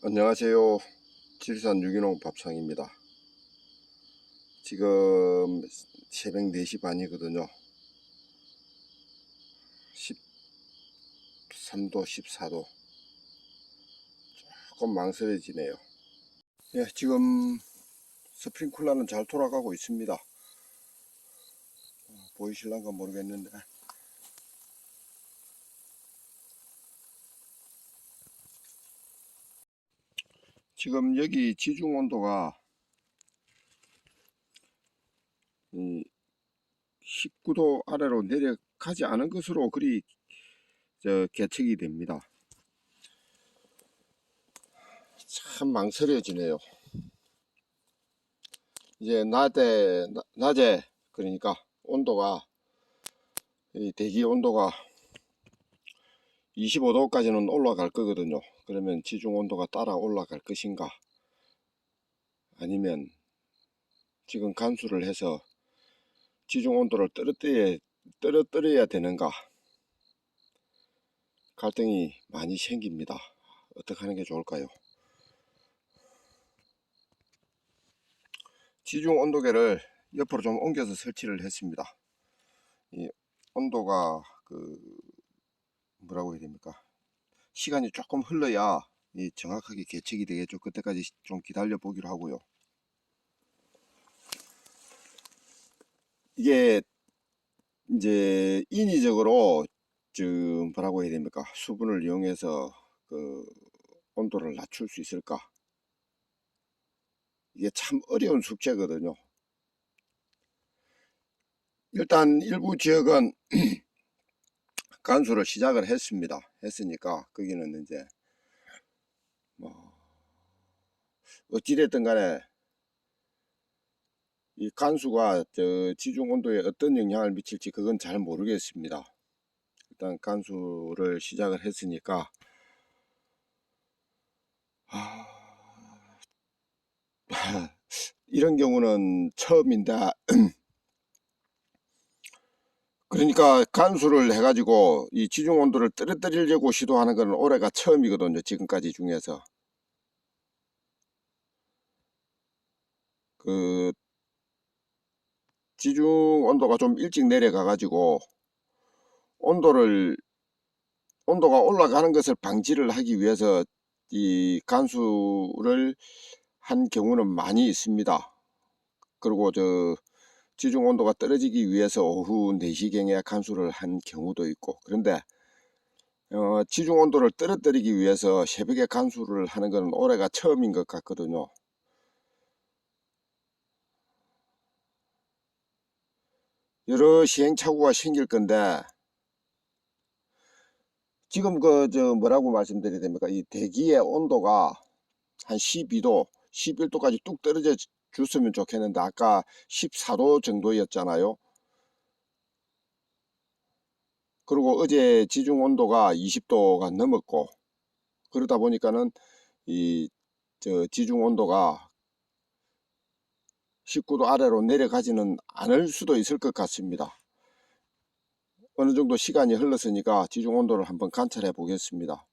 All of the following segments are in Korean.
안녕하세요. 지리산 유기농 밥상입니다. 지금 새벽 4시 반이거든요. 13도, 14도. 조금 망설여지네요. 예, 지금 스프링클러는 잘 돌아가고 있습니다. 보이실란가 모르겠는데. 지금 여기 지중 온도가 19도 아래로 내려가지 않은 것으로 그리 계측이 됩니다. 참 망설여지네요. 이제 낮에 그러니까 온도가 이 대기 온도가 25도까지는 올라갈 거거든요. 그러면 지중 온도가 따라 올라갈 것인가, 아니면 지금 간수를 해서 지중 온도를 떨어뜨려야 되는가, 갈등이 많이 생깁니다. 어떻게 하는 게 좋을까요? 지중 온도계를 옆으로 좀 옮겨서 설치를 했습니다. 이 온도가 뭐라고 해야 됩니까? 시간이 조금 흘러야 정확하게 계측이 되겠죠. 그때까지 좀 기다려 보기로 하고요. 이게 이제 인위적으로 뭐라고 해야 됩니까? 수분을 이용해서 온도를 낮출 수 있을까? 이게 참 어려운 숙제거든요. 일단 일부 지역은 간수를 시작을 했으니까 거기는 이제 뭐 어찌됐든 간에 이 간수가 지중 온도에 어떤 영향을 미칠지 그건 잘 모르겠습니다. 일단 간수를 시작을 했으니까 이런 경우는 처음인데, 그러니까 간수를 해가지고 이 지중 온도를 떨어뜨리려고 시도하는 것은 올해가 처음이거든요. 지금까지 중에서 지중 온도가 좀 일찍 내려가 가지고 온도가 올라가는 것을 방지를 하기 위해서 이 간수를 한 경우는 많이 있습니다. 그리고 지중 온도가 떨어지기 위해서 오후 4시경에 간수를 한 경우도 있고, 그런데 지중 온도를 떨어뜨리기 위해서 새벽에 간수를 하는 것은 올해가 처음인 것 같거든요. 여러 시행착오가 생길 건데, 지금 뭐라고 말씀드려야 됩니까? 이 대기의 온도가 한 12도, 11도까지 뚝 떨어져 줬으면 좋겠는데, 아까 14도 정도였잖아요. 그리고 어제 지중 온도가 20도가 넘었고, 그러다 보니까는 지중 온도가 19도 아래로 내려가지는 않을 수도 있을 것 같습니다. 어느 정도 시간이 흘렀으니까 지중 온도를 한번 관찰해 보겠습니다.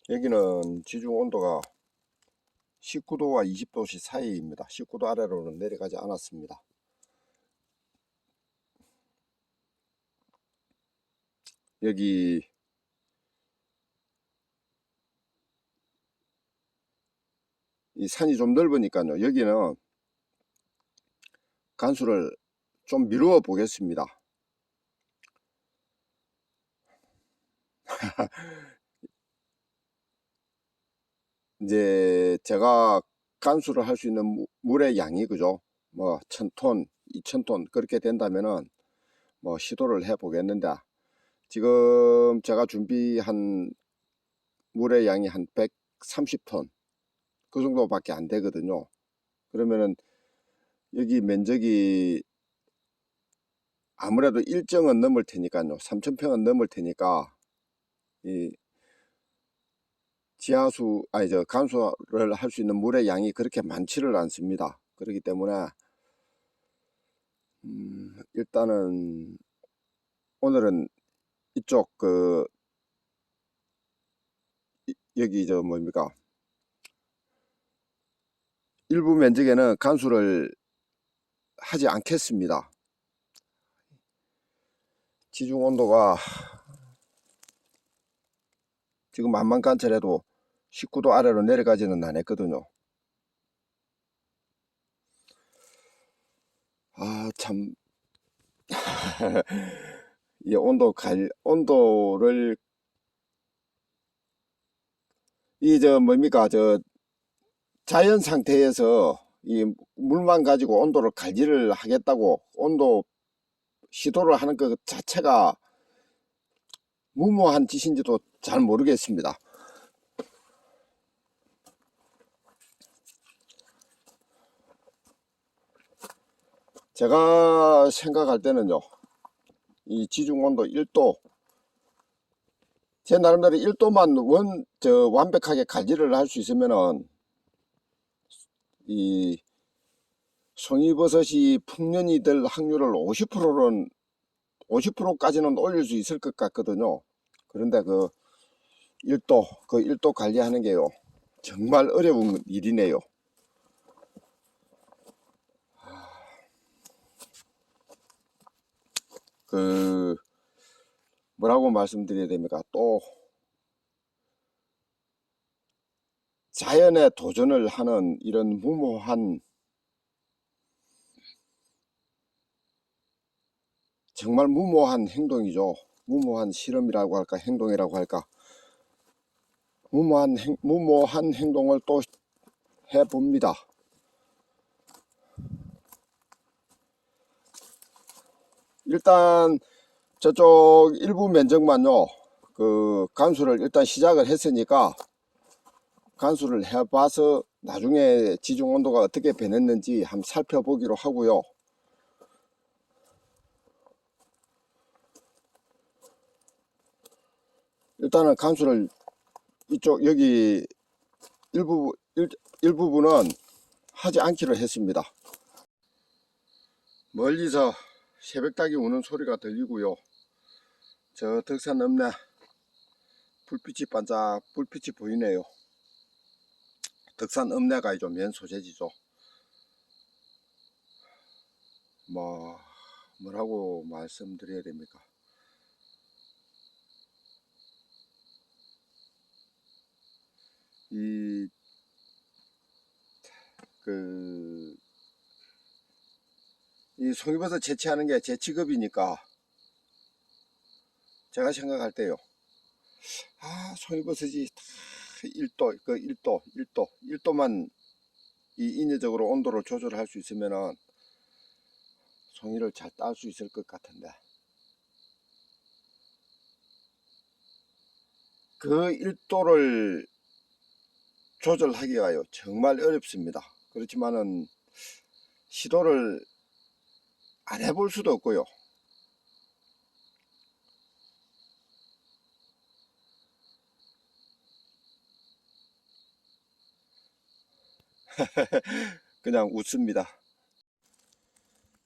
여기는 지중 온도가 19도와 20도 사이입니다. 19도 아래로는 내려가지 않았습니다. 여기 이 산이 좀 넓으니까요. 여기는 간수를 좀 미루어 보겠습니다. 이제 제가 간수를 할 수 있는 물의 양이 그죠? 뭐 1000톤, 2000톤 그렇게 된다면은 뭐 시도를 해 보겠는데, 지금 제가 준비한 물의 양이 한 130톤 그 정도밖에 안 되거든요. 그러면은 여기 면적이 아무래도 일정은 넘을 테니까요. 3000평은 넘을 테니까 이 간수를 할 수 있는 물의 양이 그렇게 많지를 않습니다. 그렇기 때문에 일단은 오늘은 이쪽 여기 뭡니까 일부 면적에는 간수를 하지 않겠습니다. 지중 온도가 지금 만만 관찰해도 19도 아래로 내려가지는 않았거든요. 참 이 온도를 뭡니까 자연 상태에서 이 물만 가지고 온도를 관리를 하겠다고 온도 시도를 하는 것 자체가 무모한 짓인지도 잘 모르겠습니다. 제가 생각할 때는요, 이 지중 온도 1도, 제 나름대로 1도만 완벽하게 관리를 할 수 있으면은 이 송이버섯이 풍년이 될 확률을 50%까지는 올릴 수 있을 것 같거든요. 그런데 그 1도 관리하는 게요, 정말 어려운 일이네요. 뭐라고 말씀드려야 됩니까? 또 자연에 도전을 하는 이런 정말 무모한 행동이죠. 무모한 실험이라고 할까, 행동이라고 할까. 무모한 행동을 또 해봅니다. 일단 저쪽 일부 면적만요, 간수를 일단 시작을 했으니까 간수를 해봐서 나중에 지중 온도가 어떻게 변했는지 한번 살펴보기로 하고요. 일단은 간수를 여기 일부분은 하지 않기로 했습니다. 멀리서 새벽닭이 우는 소리가 들리고요. 저 덕산 읍내 불빛이 보이네요. 덕산 읍내가 맨 소재지죠. 뭐라고 말씀드려야 됩니까? 이 송이버섯 채취하는 게 제 직업이니까 제가 생각할 때요, 송이버섯이 다 1도만 인위적으로 온도를 조절할 수 있으면은 송이를 잘 딸 수 있을 것 같은데, 그 1도를 조절하기가요 정말 어렵습니다. 그렇지만은 시도를 안 해볼 수도 없고요. 그냥 웃습니다.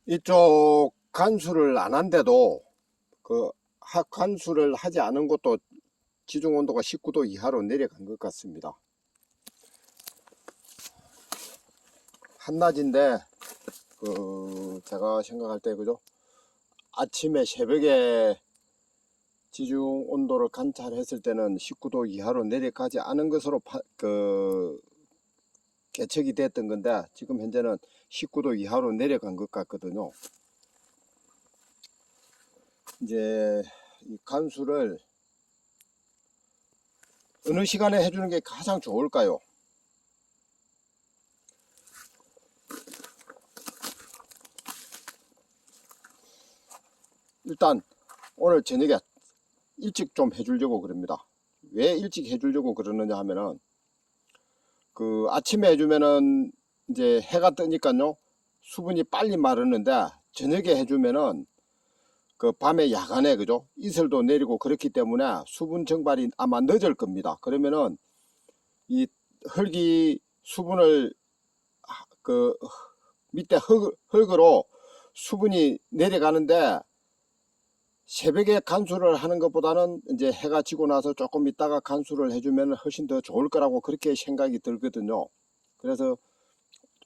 이쪽 간수를 안 한데도 간수를 하지 않은 것도 지중 온도가 19도 이하로 내려간 것 같습니다. 한낮인데 제가 생각할 때 그죠, 아침에 새벽에 지중 온도를 관찰했을 때는 19도 이하로 내려가지 않은 것으로 계측이 됐던 건데, 지금 현재는 19도 이하로 내려간 것 같거든요. 이제 이 간수를 어느 시간에 해주는 게 가장 좋을까요? 일단 오늘 저녁에 일찍 좀 해주려고 그럽니다. 왜 일찍 해주려고 그러느냐 하면은, 아침에 해주면은 이제 해가 뜨니까요 수분이 빨리 마르는데, 저녁에 해주면은 밤에 야간에 그죠, 이슬도 내리고 그렇기 때문에 수분 증발이 아마 늦을 겁니다. 그러면은 이 흙이 수분을 밑에 흙으로 수분이 내려가는데, 새벽에 간수를 하는 것보다는 이제 해가 지고 나서 조금 있다가 간수를 해주면 훨씬 더 좋을 거라고 그렇게 생각이 들거든요. 그래서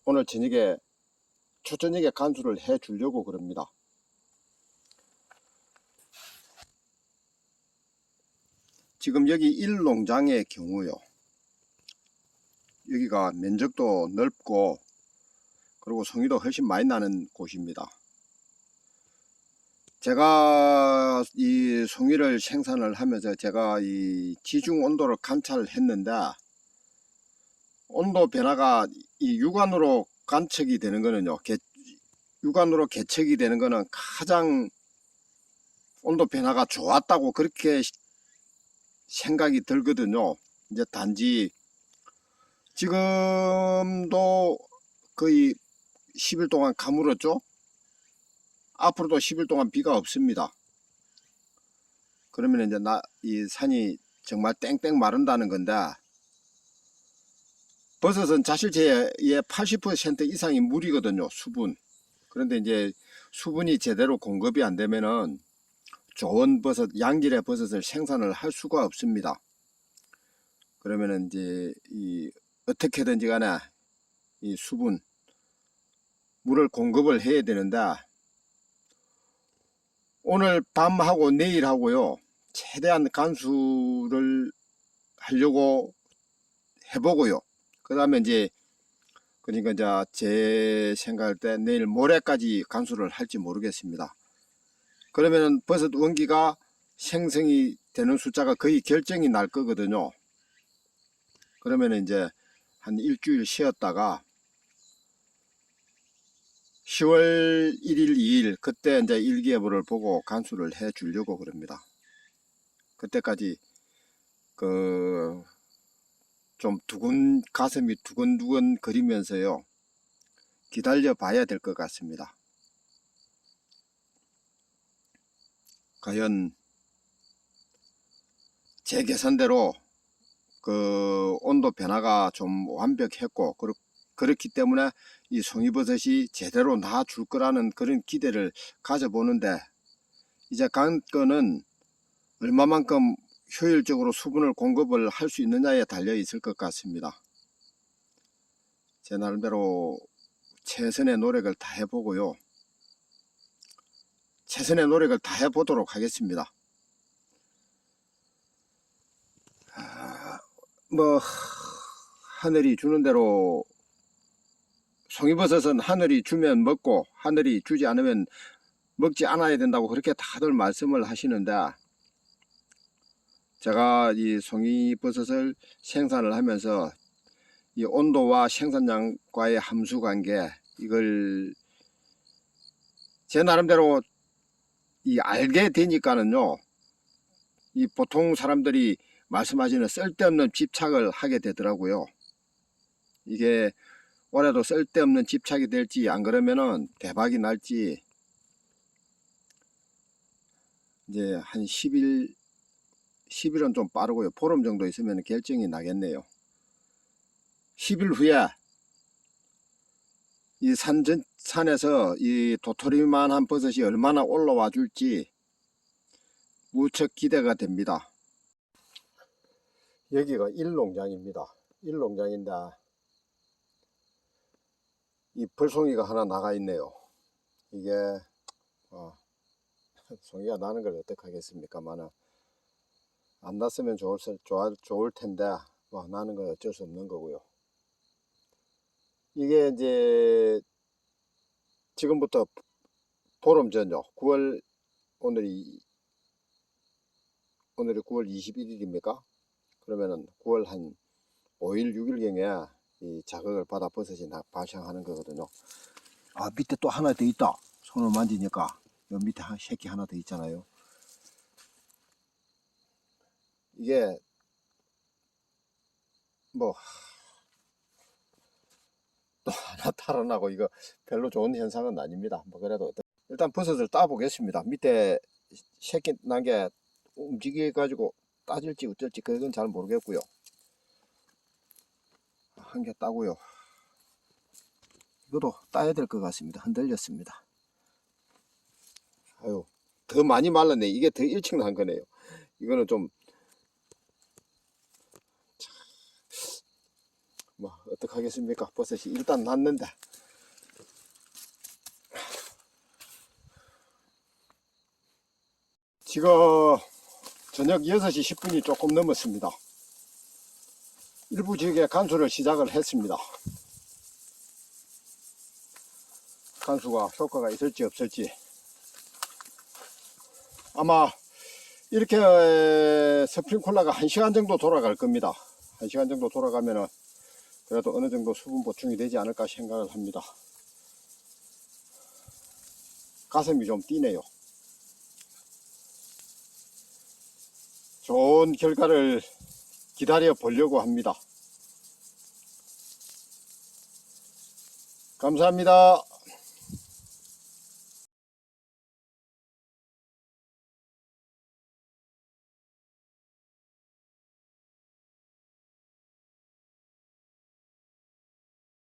오늘 저녁에 초저녁에 간수를 해 주려고 그럽니다. 지금 여기 1농장의 경우요, 여기가 면적도 넓고 그리고 송이도 훨씬 많이 나는 곳입니다. 제가 이 송이를 생산을 하면서 제가 이 지중 온도를 관찰했는데, 온도 변화가 이 육안으로 관측이 되는 거는요, 육안으로 계측이 되는 거는 가장 온도 변화가 좋았다고 그렇게 생각이 들거든요. 이제 단지 지금도 거의 10일 동안 가물었죠. 앞으로도 10일 동안 비가 없습니다. 그러면 이제 이 산이 정말 땡땡 마른다는 건데, 버섯은 자실체의 80% 이상이 물이거든요, 수분. 그런데 이제 수분이 제대로 공급이 안 되면은 좋은 버섯, 양질의 버섯을 생산을 할 수가 없습니다. 그러면은 이제 어떻게든지 간에 이 수분, 물을 공급을 해야 되는데, 오늘 밤하고 내일하고요, 최대한 간수를 하려고 해보고요. 그 다음에 이제, 그러니까 이제 제 생각할 때 내일 모레까지 간수를 할지 모르겠습니다. 그러면은 버섯 원기가 생성이 되는 숫자가 거의 결정이 날 거거든요. 그러면은 이제 한 일주일 쉬었다가 10월 1일, 2일 그때 이제 일기예보를 보고 간수를 해 주려고 그럽니다. 그때까지 좀 가슴이 두근두근 거리면서요, 기다려 봐야 될 것 같습니다. 과연 제 계산대로 온도 변화가 좀 완벽했고, 그렇기 때문에 이 송이버섯이 제대로 나아줄 거라는 그런 기대를 가져보는데, 이제 관건은 얼마만큼 효율적으로 수분을 공급을 할 수 있느냐에 달려 있을 것 같습니다. 제 나름대로 최선의 노력을 다 해보고요, 최선의 노력을 다 해보도록 하겠습니다. 하늘이 주는 대로, 송이버섯은 하늘이 주면 먹고 하늘이 주지 않으면 먹지 않아야 된다고 그렇게 다들 말씀을 하시는데, 제가 이 송이버섯을 생산을 하면서 이 온도와 생산량과의 함수관계, 이걸 제 나름대로 알게 되니까는요, 이 보통 사람들이 말씀하시는 쓸데없는 집착을 하게 되더라고요. 이게 올해도 쓸데없는 집착이 될지, 안 그러면은 대박이 날지, 이제 한 10일은 좀 빠르고요, 보름 정도 있으면 결정이 나겠네요. 10일 후에 이 산에서 이 도토리만한 버섯이 얼마나 올라와 줄지 무척 기대가 됩니다. 여기가 1농장입니다. 1농장인데 이 벌송이가 하나 나가 있네요. 이게 송이가 나는 걸 어떡하겠습니까만은, 안 났으면 좋을 텐데 나는 건 어쩔 수 없는 거고요. 이게 이제 지금부터 보름 전요, 오늘이 9월 21일입니까? 그러면은 9월 한 5일, 6일경에 이 자극을 받아 버섯이 발생하는 거거든요. 밑에 또 하나 더 있다. 손을 만지니까 여 밑에 새끼 하나 더 있잖아요. 이게 또 하나 탈환하고, 이거 별로 좋은 현상은 아닙니다. 그래도 일단 버섯을 따 보겠습니다. 밑에 새끼 난 게 움직여 가지고 따질지 어쩔지 그건 잘 모르겠고요. 한 개 따고요. 이것도 따야 될 것 같습니다. 흔들렸습니다. 아유, 더 많이 말랐네. 이게 더 일찍 난 거네요. 이거는 좀 어떡하겠습니까? 버섯이 일단 났는데. 지금 저녁 6시 10분이 조금 넘었습니다. 일부 지역에 간수를 시작을 했습니다. 간수가 효과가 있을지 없을지. 아마 이렇게 스프링클러가 1시간 정도 돌아갈 겁니다. 1시간 정도 돌아가면은 그래도 어느 정도 수분 보충이 되지 않을까 생각을 합니다. 가슴이 좀 뛰네요. 좋은 결과를 기다려 보려고 합니다. 감사합니다.